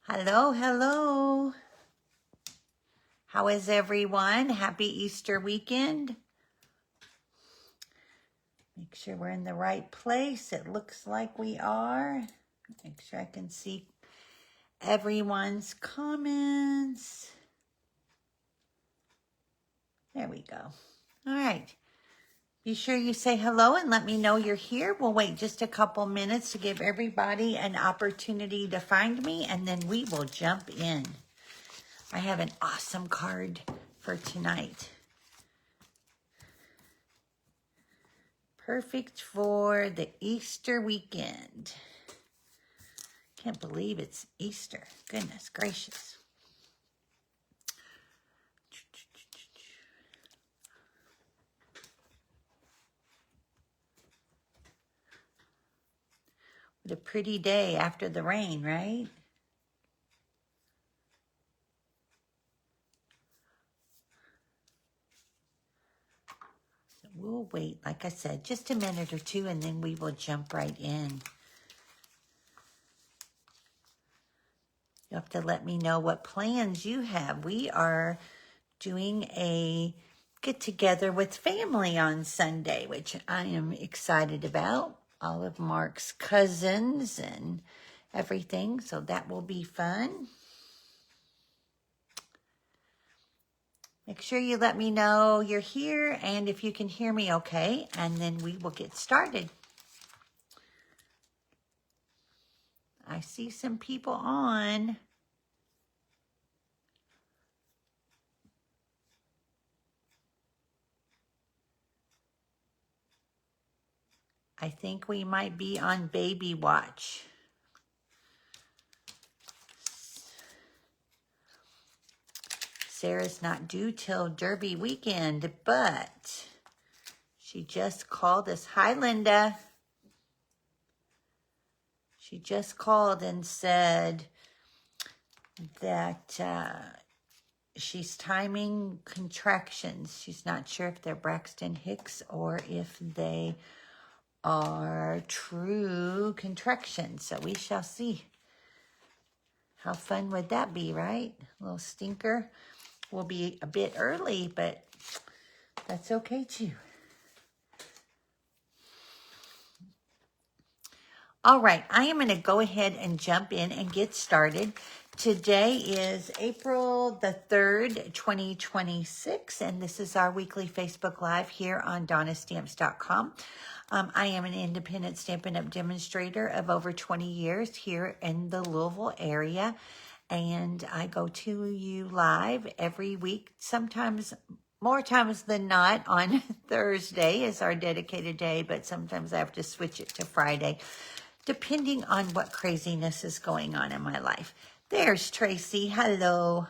Hello, hello. How is everyone? Happy Easter weekend. Make sure we're in the right place. It looks like we are. Make sure I can see everyone's comments. There we go. All right. Be sure you say hello and let me know you're here. We'll wait just a couple minutes to give everybody an opportunity to find me, and then we will jump in. I have an awesome card for tonight. Perfect for the Easter weekend. Can't believe it's Easter. Goodness gracious. What a pretty day after the rain, right? So we'll wait, like I said, just a minute or two, and then we will jump right in. You have to let me know what plans you have. We are doing a get-together with family on Sunday, which I am excited about. All of Mark's cousins and everything, so that will be fun. Make sure you let me know you're here and if you can hear me okay, and then we will get started. I see some people on. I think we might be on baby watch. Sarah's not due till Derby weekend, but she just called us. Hi, Linda. She just called and said that she's timing contractions. She's not sure if they're Braxton Hicks or if they are true contractions. So we shall see. How fun would that be, right? A little stinker. Will be a bit early, but that's okay too. All right, I am going to go ahead and jump in and get started. Today is April the 3rd, 2026, and this is our weekly Facebook Live here on DonnaStamps.com. I am an independent Stampin' Up! Demonstrator of over 20 years here in the Louisville area, and I go to you live every week, sometimes more times than not on Thursday is our dedicated day, but sometimes I have to switch it to Friday, depending on what craziness is going on in my life. There's Tracy. Hello.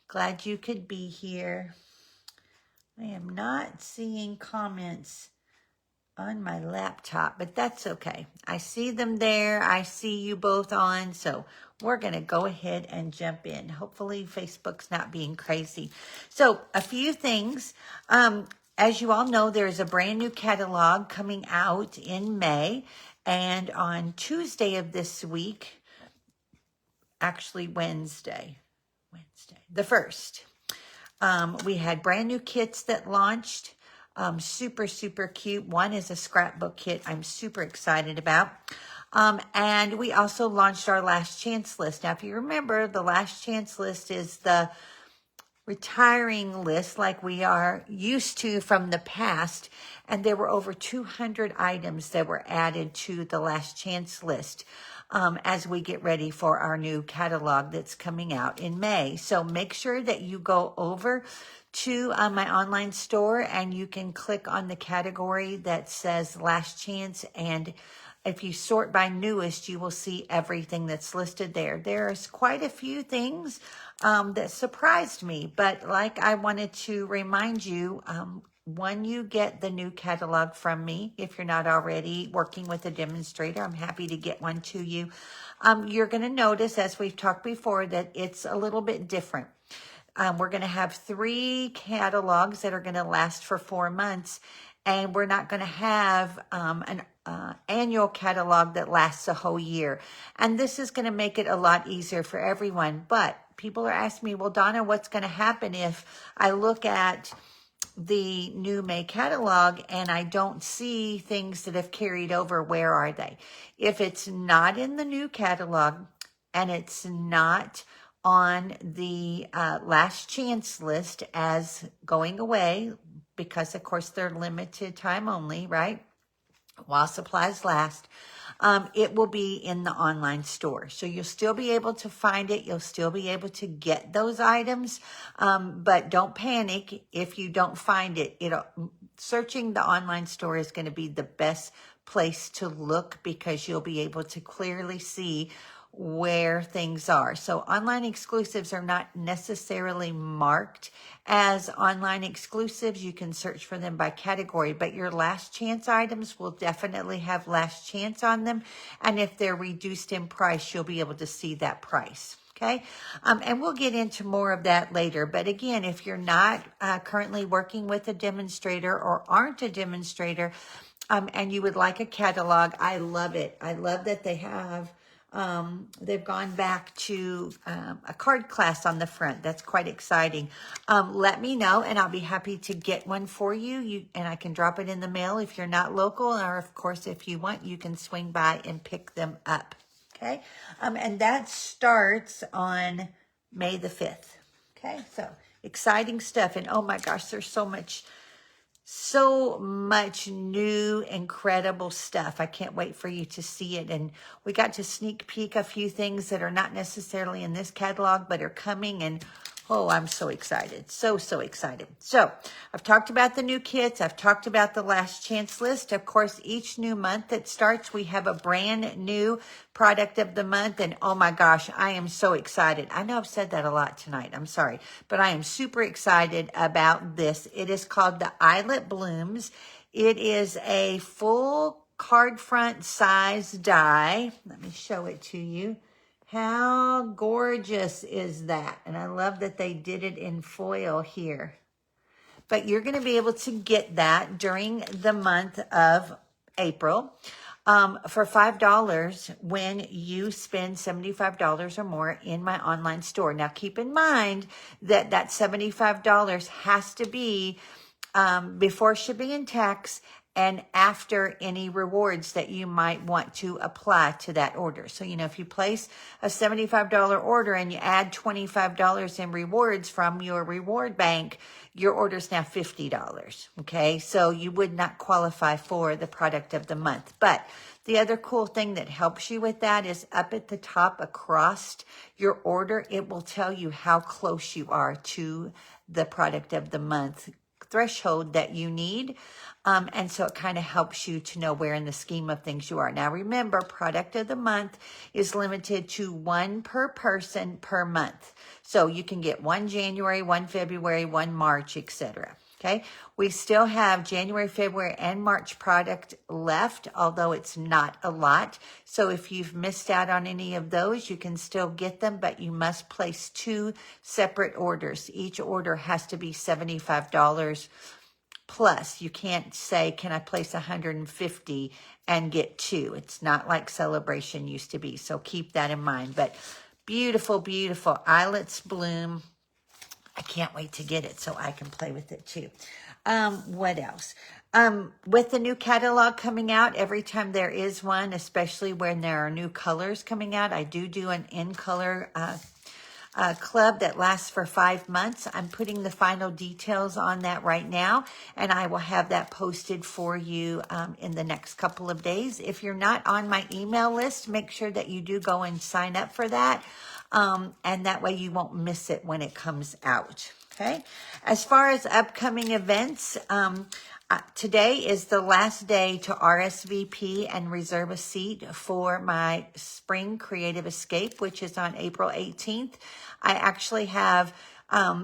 Glad you could be here. I am not seeing comments on my laptop, but that's okay. I see them there. I see you both on, so we're going to go ahead and jump in. Hopefully Facebook's not being crazy. So a few things. As you all know, there's a brand new catalog coming out in May, and on Tuesday of this week, actually Wednesday, the 1st, we had brand new kits that launched. Super, super cute. One is a scrapbook kit I'm super excited about. And we also launched our last chance list. Now, if you remember, the last chance list is the retiring list like we are used to from the past. And there were over 200 items that were added to the last chance list as we get ready for our new catalog that's coming out in May. So make sure that you go over to my online store and you can click on the category that says last chance, and if you sort by newest, you will see everything that's listed there. There's quite a few things that surprised me, but like I wanted to remind you, when you get the new catalog from me, if you're not already working with a demonstrator, I'm happy to get one to you. You're going to notice, as we've talked before, that it's a little bit different. We're going to have 3 catalogs that are going to last for 4 months. and we're not going to have an annual catalog that lasts a whole year. And this is going to make it a lot easier for everyone. But people are asking me, well, Donna, what's going to happen if I look at the new May catalog and I don't see things that have carried over? Where are they? If it's not in the new catalog and it's not on the last chance list as going away, because of course they're limited time only, right? While supplies last, it will be in the online store. So you'll still be able to find it. You'll still be able to get those items. But don't panic if you don't find it. Searching the online store is going to be the best place to look, because you'll be able to clearly see where things are. So online exclusives are not necessarily marked as online exclusives. You can search for them by category, but your last chance items will definitely have last chance on them. And if they're reduced in price, you'll be able to see that price. Okay. And we'll get into more of that later. But again, if you're not currently working with a demonstrator or aren't a demonstrator, and you would like a catalog, I love it. I love that they have they've gone back to a card class on the front. That's quite exciting. Let me know, and I'll be happy to get one for you. And I can drop it in the mail if you're not local, or of course, if you want, you can swing by and pick them up. Okay, and that starts on May the 5th. Okay, so exciting stuff. And oh my gosh, there's so much new, incredible stuff. I can't wait for you to see it. And we got to sneak peek a few things that are not necessarily in this catalog, but are coming. And oh, I'm so excited. So excited. So I've talked about the new kits. I've talked about the last chance list. Of course, each new month that starts, we have a brand new product of the month. And oh my gosh, I am so excited. I know I've said that a lot tonight. I'm sorry, but I am super excited about this. It is called the Eyelet Blooms. It is a full card front size die. Let me show it to you. How gorgeous is that? And I love that they did it in foil here. But you're going to be able to get that during the month of April for $5 when you spend $75 or more in my online store. Now, keep in mind that that $75 has to be before shipping and tax and after any rewards that you might want to apply to that order. So, if you place a $75 order and you add $25 in rewards from your reward bank, your order is now $50. Okay, so you would not qualify for the product of the month. But the other cool thing that helps you with that is up at the top across your order, it will tell you how close you are to the product of the month threshold that you need. And so it kind of helps you to know where in the scheme of things you are. Now, remember, product of the month is limited to one per person per month. So you can get one January, one February, one March, etc. Okay. We still have January, February, and March product left, although it's not a lot. So if you've missed out on any of those, you can still get them, but you must place 2 separate orders. Each order has to be $75 plus. You can't say, can I place 150 and get 2? It's not like Celebration used to be. So keep that in mind. But beautiful, beautiful Eyelets Bloom. I can't wait to get it so I can play with it too. What else? With the new catalog coming out, every time there is one, especially when there are new colors coming out, I do an in-color club that lasts for 5 months. I'm putting the final details on that right now, and I will have that posted for you in the next couple of days. If you're not on my email list, make sure that you do go and sign up for that, and that way you won't miss it when it comes out. Okay. As far as upcoming events, today is the last day to RSVP and reserve a seat for my Spring Creative Escape, which is on April 18th. I actually have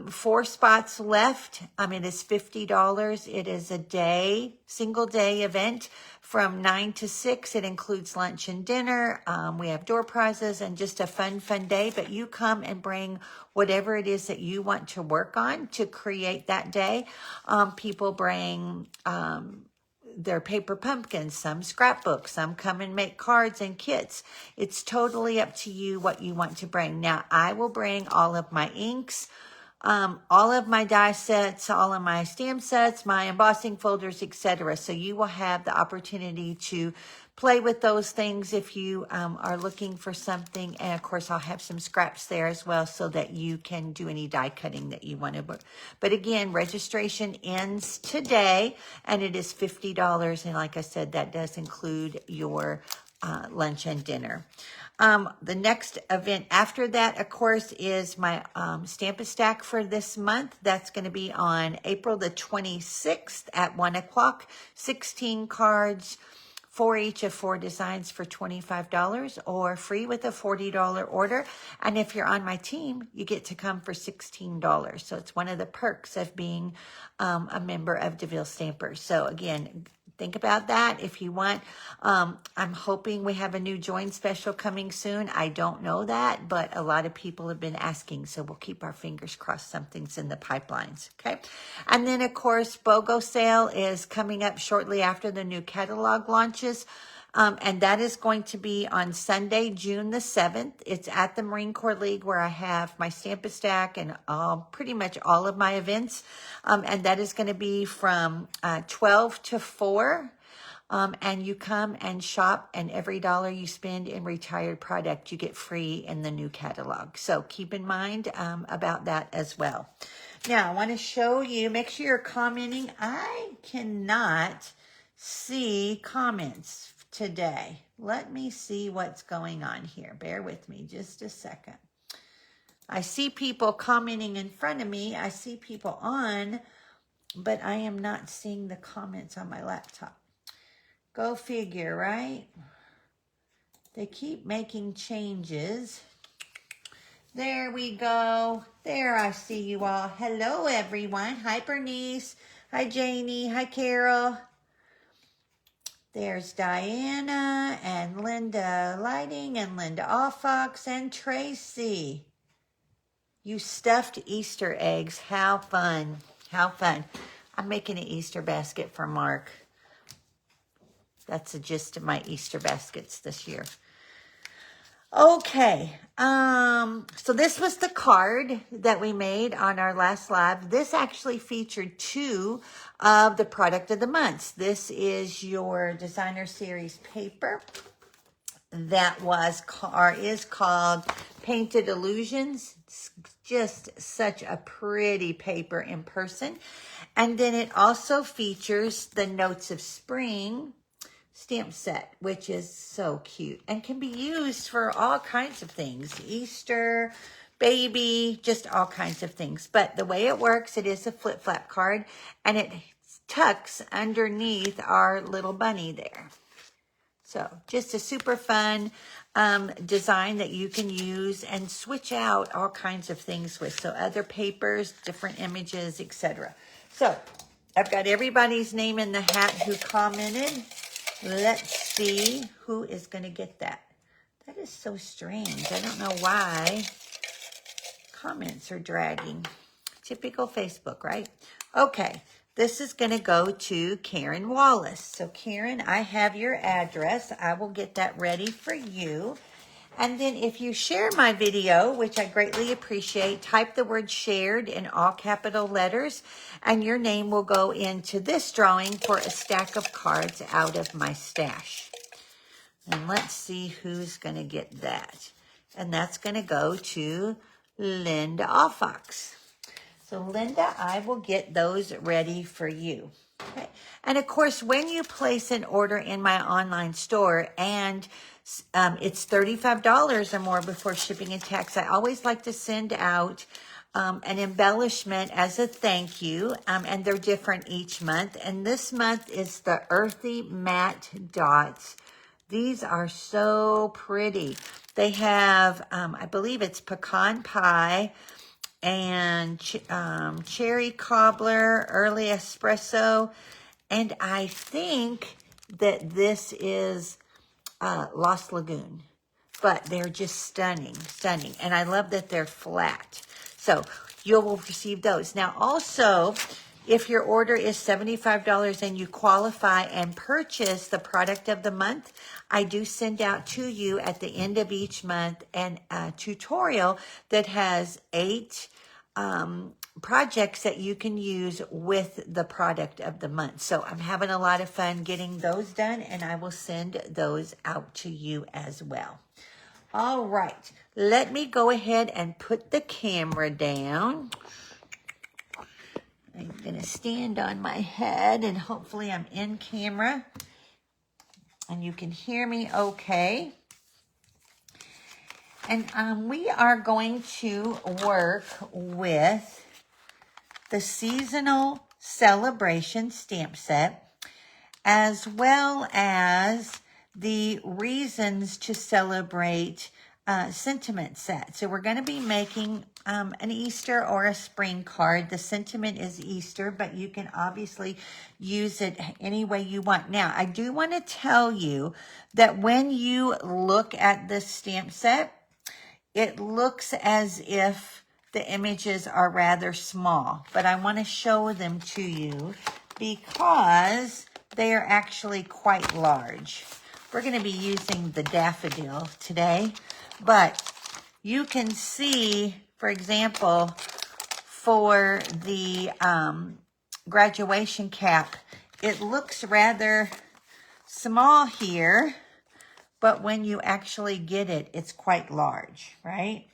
4 spots left. It is $50. It is a single day event from 9 to 6. It includes lunch and dinner. We have door prizes and just a fun day. But you come and bring whatever it is that you want to work on to create that day. People bring they're paper pumpkins, some scrapbooks, some come and make cards and kits. It's totally up to you what you want to bring. Now, I will bring all of my inks, all of my die sets, all of my stamp sets, my embossing folders, etc. So you will have the opportunity to play with those things if you are looking for something. And of course, I'll have some scraps there as well so that you can do any die cutting that you want to. But again, registration ends today and it is $50. And like I said, that does include your lunch and dinner. The next event after that, of course, is my Stamp-A-Stack for this month. That's going to be on April the 26th at 1 o'clock. 16 cards, 4 each of 4 designs for $25 or free with a $40 order. And if you're on my team, you get to come for $16. So it's one of the perks of being a member of DeVille Stampers. So again, think about that if you want. I'm hoping we have a new join special coming soon. I don't know that, but a lot of people have been asking, so we'll keep our fingers crossed something's in the pipelines, okay? And then, of course, BOGO sale is coming up shortly after the new catalog launches. And that is going to be on Sunday, June the 7th. It's at the Marine Corps League where I have my Stamp-A-Stack and pretty much all of my events. And that is going to be from 12 to 4. And you come and shop, and every dollar you spend in retired product, you get free in the new catalog. So keep in mind about that as well. Now, I want to show you, make sure you're commenting. I cannot see comments today. Let me see what's going on here. Bear with me just a second. I see people commenting in front of me. I see people on, but I am not seeing the comments on my laptop. Go figure, right? They keep making changes. There we go. There, I see you all. Hello, everyone. Hi, Bernice. Hi, Janie. Hi, Carol. There's Diana and Linda Lighting and Linda Allfox and Tracy. You stuffed Easter eggs. How fun. How fun. I'm making an Easter basket for Mark. That's the gist of my Easter baskets this year. Okay, so this was the card that we made on our last live. This actually featured 2 of the product of the months. This is your designer series paper that is called Painted Illusions. It's just such a pretty paper in person. And then it also features the Notes of Spring stamp set, which is so cute and can be used for all kinds of things. Easter, baby, just all kinds of things. But the way it works, it is a flip-flap card and it tucks underneath our little bunny there. So just a super fun design that you can use and switch out all kinds of things with. So other papers, different images, etc. So I've got everybody's name in the hat who commented. Let's see who is going to get that. That is so strange. I don't know why comments are dragging. Typical Facebook, right? Okay, this is going to go to Karen Wallace. So Karen, I have your address. I will get that ready for you. And then if you share my video, which I greatly appreciate, type the word shared in all capital letters, and your name will go into this drawing for a stack of cards out of my stash. And let's see who's going to get that. And that's going to go to Linda Allfox. So Linda, I will get those ready for you. Okay. And of course, when you place an order in my online store and it's $35 or more before shipping and tax, I always like to send out an embellishment as a thank you, and they're different each month. And this month is the Earthy Matte Dots. These are so pretty. They have, I believe it's pecan pie and cherry cobbler, early espresso, and I think that this is Lost Lagoon, but they're just stunning, stunning. And I love that they're flat. So you will receive those. Now also, If your order is $75 and you qualify and purchase the product of the month, I do send out to you at the end of each month a tutorial that has 8 projects that you can use with the product of the month. So I'm having a lot of fun getting those done, and I will send those out to you as well. All right, let me go ahead and put the camera down. I'm going to stand on my head, and hopefully I'm in camera and you can hear me okay. And we are going to work with the Seasonal Celebration stamp set, as well as the Reasons to Celebrate sentiment set. So we're going to be making an Easter or a spring card. The sentiment is Easter, but you can obviously use it any way you want. Now, I do want to tell you that when you look at this stamp set, it looks as if the images are rather small, but I want to show them to you because they are actually quite large. We're going to be using the daffodil today, but you can see, for example, for the graduation cap, it looks rather small here, but when you actually get it, it's quite large, right?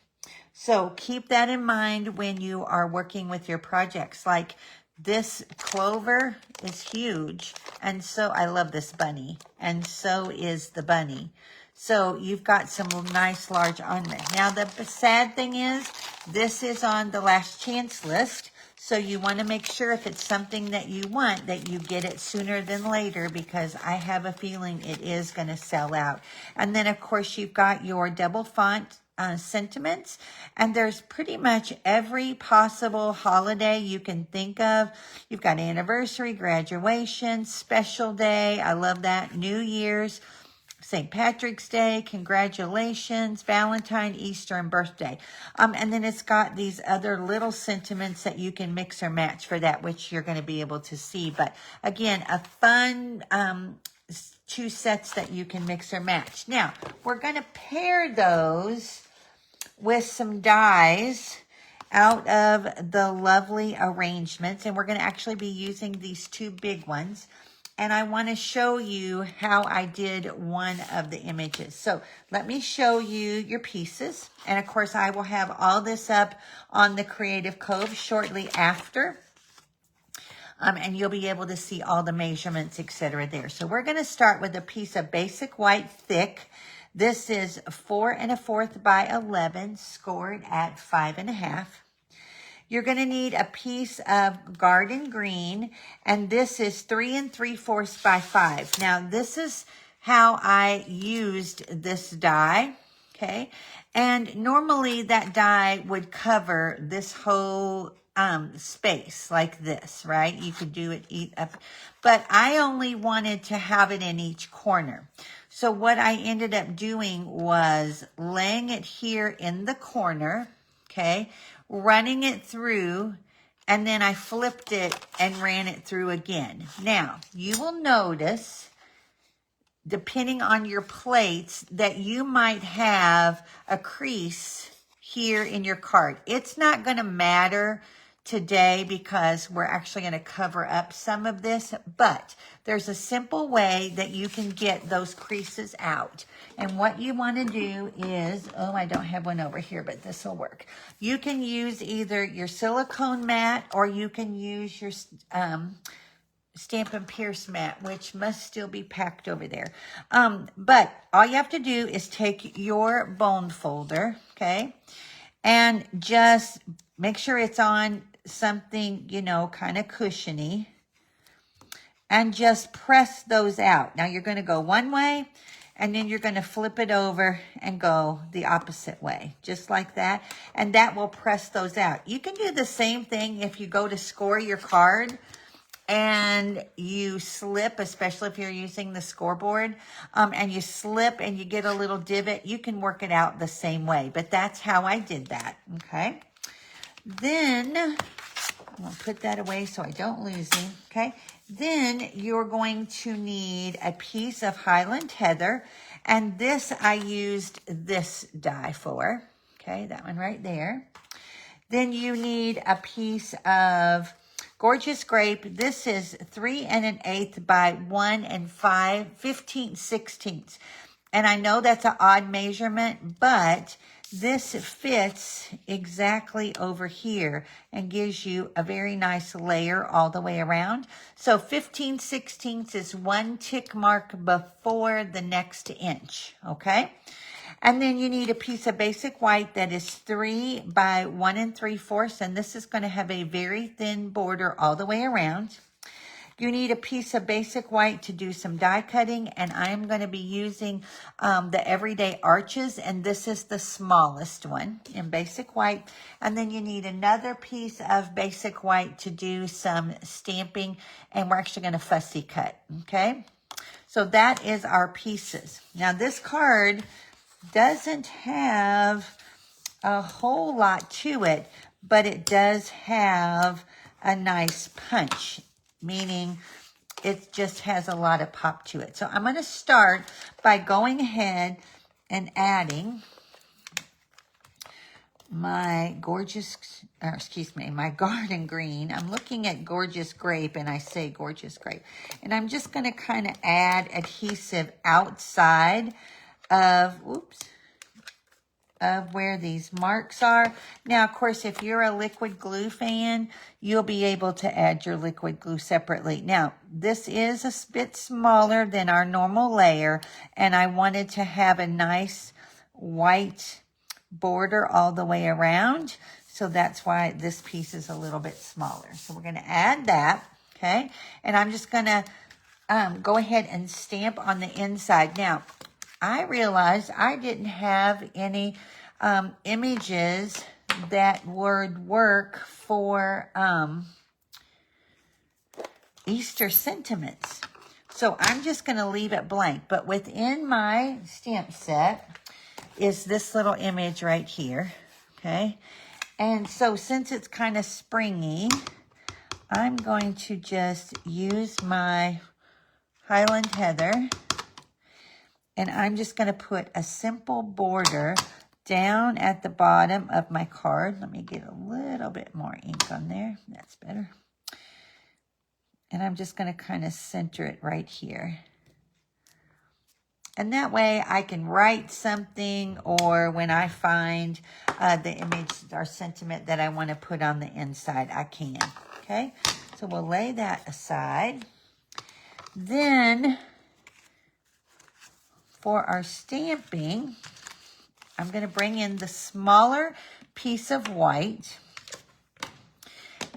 So keep that in mind when you are working with your projects. Like this clover is huge, and so I love this bunny, and so is the bunny. So you've got some nice large ornament. Now the sad thing is, this is on the last chance list, so you want to make sure if it's something that you want, that you get it sooner than later, because I have a feeling it is going to sell out. And then of course you've got your double font sentiments, and there's pretty much every possible holiday you can think of. You've got anniversary, graduation, special day, I love that, New Year's, St. Patrick's Day, congratulations, Valentine, Easter, and birthday. And then it's got these other little sentiments that you can mix or match for that, which you're going to be able to see. But again, a fun 2 sets that you can mix or match. Now, we're going to pair those with some dies out of the lovely arrangements. And we're going to actually be using these 2 big ones. And I want to show you how I did one of the images. So let me show you your pieces. And of course, I will have all this up on the Creative Cove shortly after. And you'll be able to see all the measurements, etc. there. So we're going to start with a piece of basic white thick. This is 4 1/4 by 11, scored at 5 1/2. You're going to need a piece of garden green, and this is 3 3/4 by 5. Now, this is how I used this die, okay? And normally that die would cover this whole space like this, right? You could do it up, but I only wanted to have it in each corner. So what I ended up doing was laying it here in the corner, okay, running it through, and then I flipped it and ran it through again. Now, you will notice, depending on your plates, that you might have a crease here in your card. It's not going to matter today because we're actually going to cover up some of this, but there's a simple way that you can get those creases out. And what you want to do is, oh, I don't have one over here, but this will work. You can use either your silicone mat or you can use your Stampin' Pierce mat, which must still be packed over there. But all you have to do is take your bone folder, okay, and just make sure it's on something, you know, kind of cushiony, and just press those out. Now you're going to go one way, and then you're going to flip it over and go the opposite way, just like that. And that will press those out. You can do the same thing if you go to score your card and you slip, especially if you're using the scoreboard, and you slip and you get a little divot. You can work it out the same way, but that's how I did that, okay? Then I'm going to put that away so I don't lose him, okay? Then you're going to need a piece of Highland Heather, and this I used this die for, okay? That one right there. Then you need a piece of Gorgeous Grape. This is 3 1/8 by 1 5/15/16. And I know that's an odd measurement, but this fits exactly over here and gives you a very nice layer all the way around. So 15/16 is 1 tick mark before the next inch, okay? And then you need a piece of basic white that is 3 by 1 3/4, and this is going to have a very thin border all the way around. You need a piece of basic white to do some die cutting, and I'm going to be using the Everyday Arches, and this is the smallest one in basic white. And then you need another piece of basic white to do some stamping, and we're actually going to fussy cut, okay? So that is our pieces. Now this card doesn't have a whole lot to it, but it does have a nice punch, meaning it just has a lot of pop to it. So I'm going to start by going ahead and adding my my garden green. I'm looking at Gorgeous Grape, and I say Gorgeous Grape. And I'm just going to kind of add adhesive outside of, of where these marks are. Now, of course, if you're a liquid glue fan, you'll be able to add your liquid glue separately. Now, this is a bit smaller than our normal layer, and I wanted to have a nice white border all the way around. So that's why this piece is a little bit smaller. So we're going to add that, okay? And I'm just going to go ahead and stamp on the inside. Now, I realized I didn't have any images that would work for Easter sentiments. So I'm just going to leave it blank. But within my stamp set is this little image right here, okay? And so since it's kind of springy, I'm going to just use my Highland Heather, and I'm just going to put a simple border down at the bottom of my card. Let me get a little bit more ink on there. That's better. And I'm just going to kind of center it right here. And that way I can write something, or when I find the image or sentiment that I want to put on the inside, I can. Okay, so we'll lay that aside. Then for our stamping, I'm going to bring in the smaller piece of white,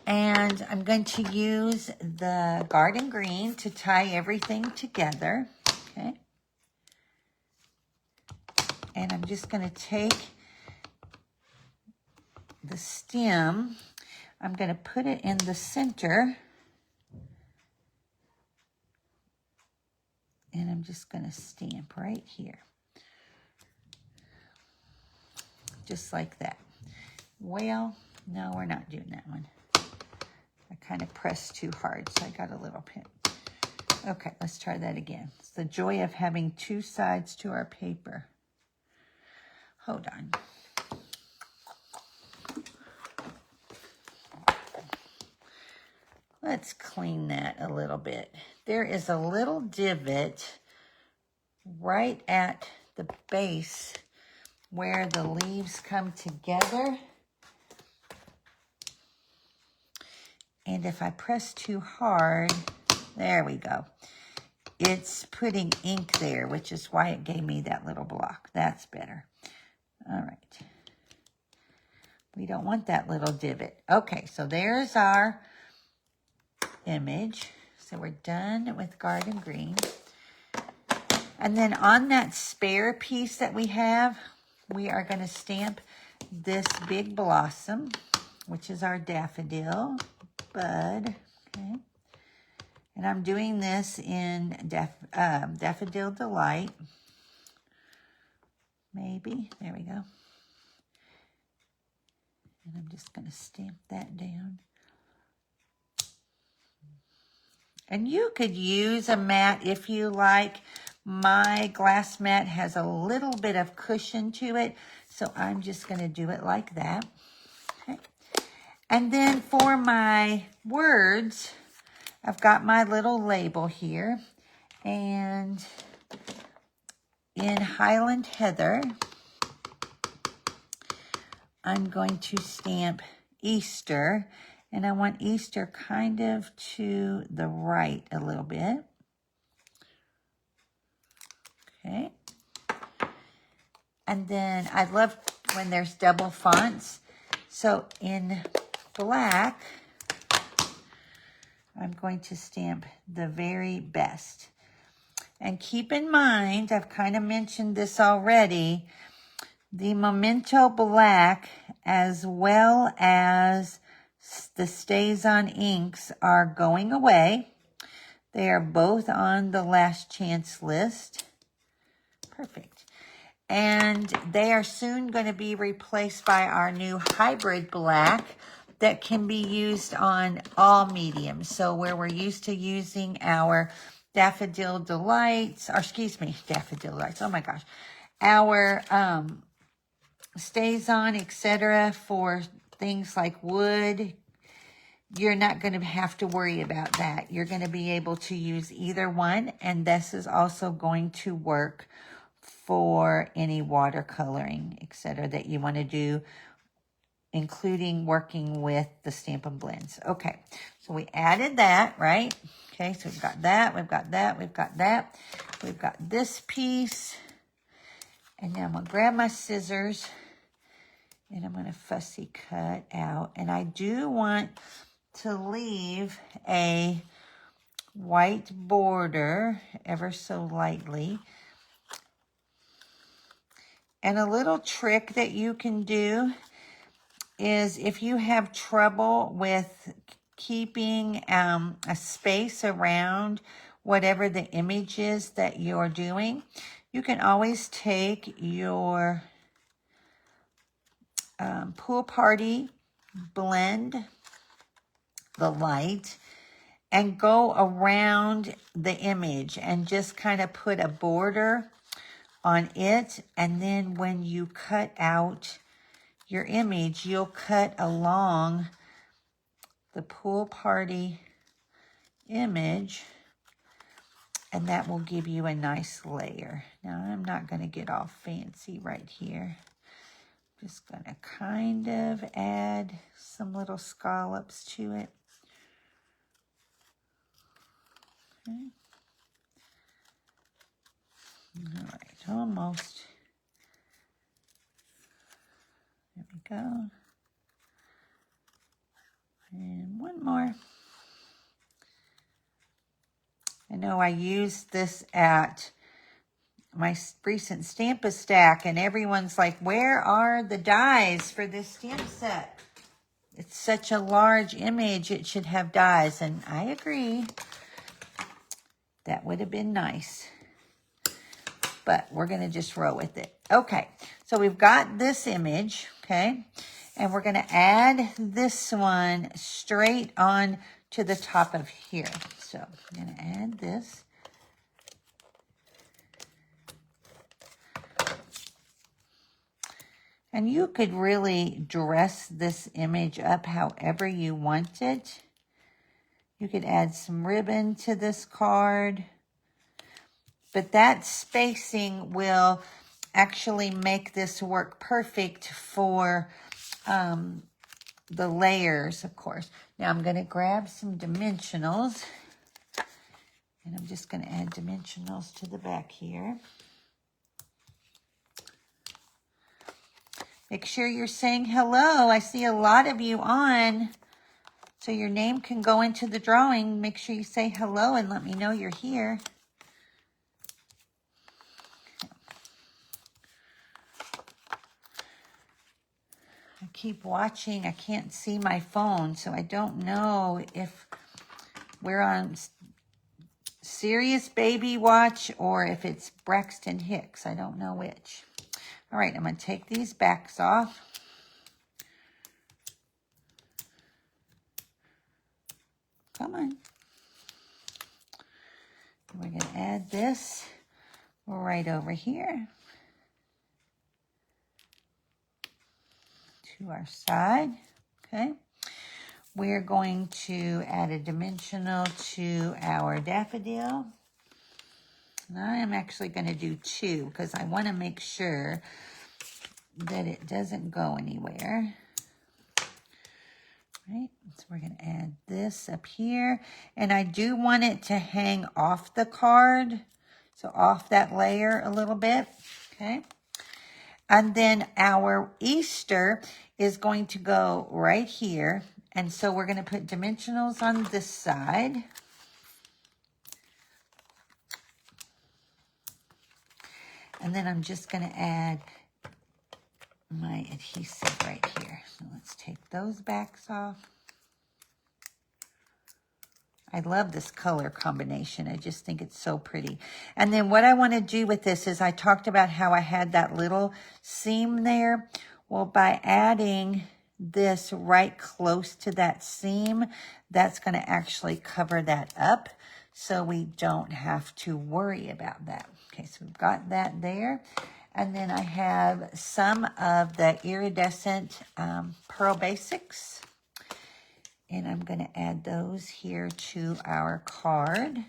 and I'm going to use the garden green to tie everything together, okay? And I'm just going to take the stem, I'm going to put it in the center, and I'm just going to stamp right here. Just like that. Well, no, we're not doing that one. I kind of pressed too hard, so I got a little pin. Okay, let's try that again. It's the joy of having two sides to our paper. Hold on. Let's clean that a little bit. There is a little divot right at the base where the leaves come together. And if I press too hard, there we go. It's putting ink there, which is why it gave me that little block. That's better. All right. We don't want that little divot. Okay, so there's our image. So we're done with garden green. And then on that spare piece that we have, we are going to stamp this big blossom, which is our daffodil bud. Okay. And I'm doing this in Daffodil Delight. Maybe. There we go. And I'm just going to stamp that down. And you could use a mat if you like. My glass mat has a little bit of cushion to it, so I'm just going to do it like that. Okay. And then for my words, I've got my little label here. And in Highland Heather, I'm going to stamp Easter. And I want Easter kind of to the right a little bit. Okay. And then I love when there's double fonts. So in black, I'm going to stamp the very best. And keep in mind, I've kind of mentioned this already, the Memento Black as well as the StazOn inks are going away. They are both on the last chance list. Perfect. And they are soon going to be replaced by our new hybrid black that can be used on all mediums. So where we're used to using our Daffodil Delights, or excuse me, Daffodil Delights, oh my gosh, our StazOn, etc. for things like wood, you're not going to have to worry about that. You're going to be able to use either one, and this is also going to work for any watercoloring, etc. that you want to do, including working with the Stampin' Blends. Okay, so we added that, right? Okay, so we've got that, we've got that, we've got that. We've got this piece. And now I'm going to grab my scissors, and I'm going to fussy cut out. And I do want to leave a white border ever so lightly. And a little trick that you can do is if you have trouble with keeping a space around whatever the image is that you're doing, you can always take your Pool Party blend, the light, and go around the image and just kind of put a border on it. And then when you cut out your image, you'll cut along the Pool Party image, and that will give you a nice layer. Now, I'm not going to get all fancy right here. Just going to kind of add some little scallops to it. Okay. All right, almost. There we go. And one more. I know I used this at my recent Stamp-A-Stack, and everyone's like, where are the dies for this stamp set? It's such a large image, it should have dies, and I agree. That would have been nice. But we're going to just roll with it. Okay, so we've got this image, okay? And we're going to add this one straight on to the top of here. So I'm going to add this. And you could really dress this image up however you want it. You could add some ribbon to this card. But that spacing will actually make this work perfect for the layers, of course. Now I'm going to grab some dimensionals. And I'm just going to add dimensionals to the back here. Make sure you're saying hello. I see a lot of you on. So your name can go into the drawing. Make sure you say hello and let me know you're here. I keep watching. I can't see my phone, so I don't know if we're on Serious Baby Watch or if it's Braxton Hicks. I don't know which. All right, I'm going to take these backs off. Come on. add this right over here to our side. Okay. We're going to add a dimensional to our daffodil. And I am actually going to do 2 because I want to make sure that it doesn't go anywhere. Right, so we're going to add this up here. And I do want it to hang off the card, so off that layer a little bit, okay? And then our Easter is going to go right here. And so we're going to put dimensionals on this side. And then I'm just going to add my adhesive right here. So let's take those backs off. I love this color combination. I just think it's so pretty. And then what I want to do with this is I talked about how I had that little seam there. Well, by adding this right close to that seam, that's going to actually cover that up so we don't have to worry about that. Okay, so we've got that there. And then I have some of the iridescent Pearl Basics. And I'm going to add those here to our card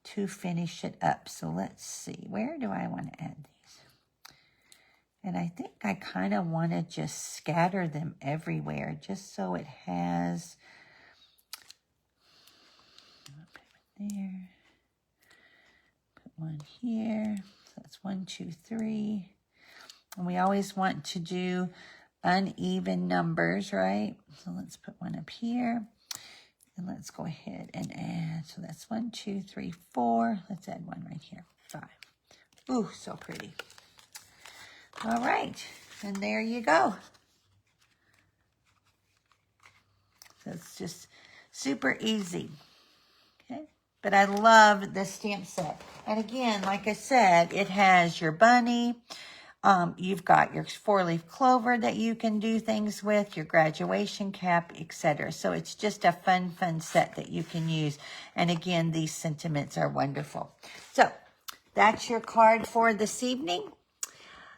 to finish it up. So let's see. Where do I want to add these? And I think I kind of want to just scatter them everywhere just so it has... Put one there. Put one here. So that's 1, 2, 3. And we always want to do uneven numbers, right? So let's put one up here. And let's go ahead and add. So that's 1, 2, 3, 4. Let's add one right here. 5. Ooh, so pretty. All right. And there you go. So it's just super easy. Okay. But I love this stamp set. And again, like I said, it has your bunny. You've got your 4-leaf clover that you can do things with, your graduation cap, etc. So it's just a fun set that you can use. And again, these sentiments are wonderful. So that's your card for this evening.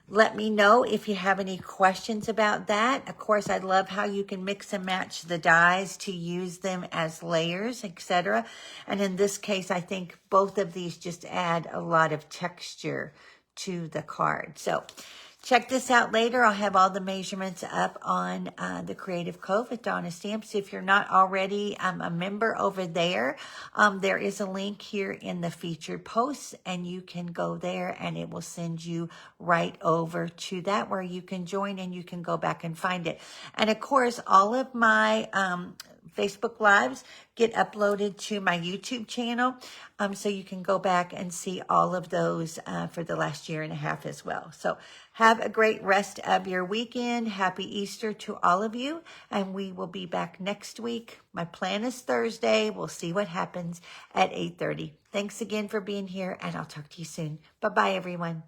Let me know if you have any questions about that. Of course, I love how you can mix and match the dies to use them as layers, etc. And in this case, I think both of these just add a lot of texture to the card. So check this out later. I'll have all the measurements up on the Creative Cove with Donna Stamps. If you're not already a member over there, there is a link here in the featured posts, and you can go there and it will send you right over to that where you can join and you can go back and find it. And of course, all of my Facebook Lives get uploaded to my YouTube channel. So you can go back and see all of those for the last 1.5 years as well. So have a great rest of your weekend. Happy Easter to all of you. And we will be back next week. My plan is Thursday. We'll see what happens at 8:30. Thanks again for being here, and I'll talk to you soon. Bye-bye, everyone.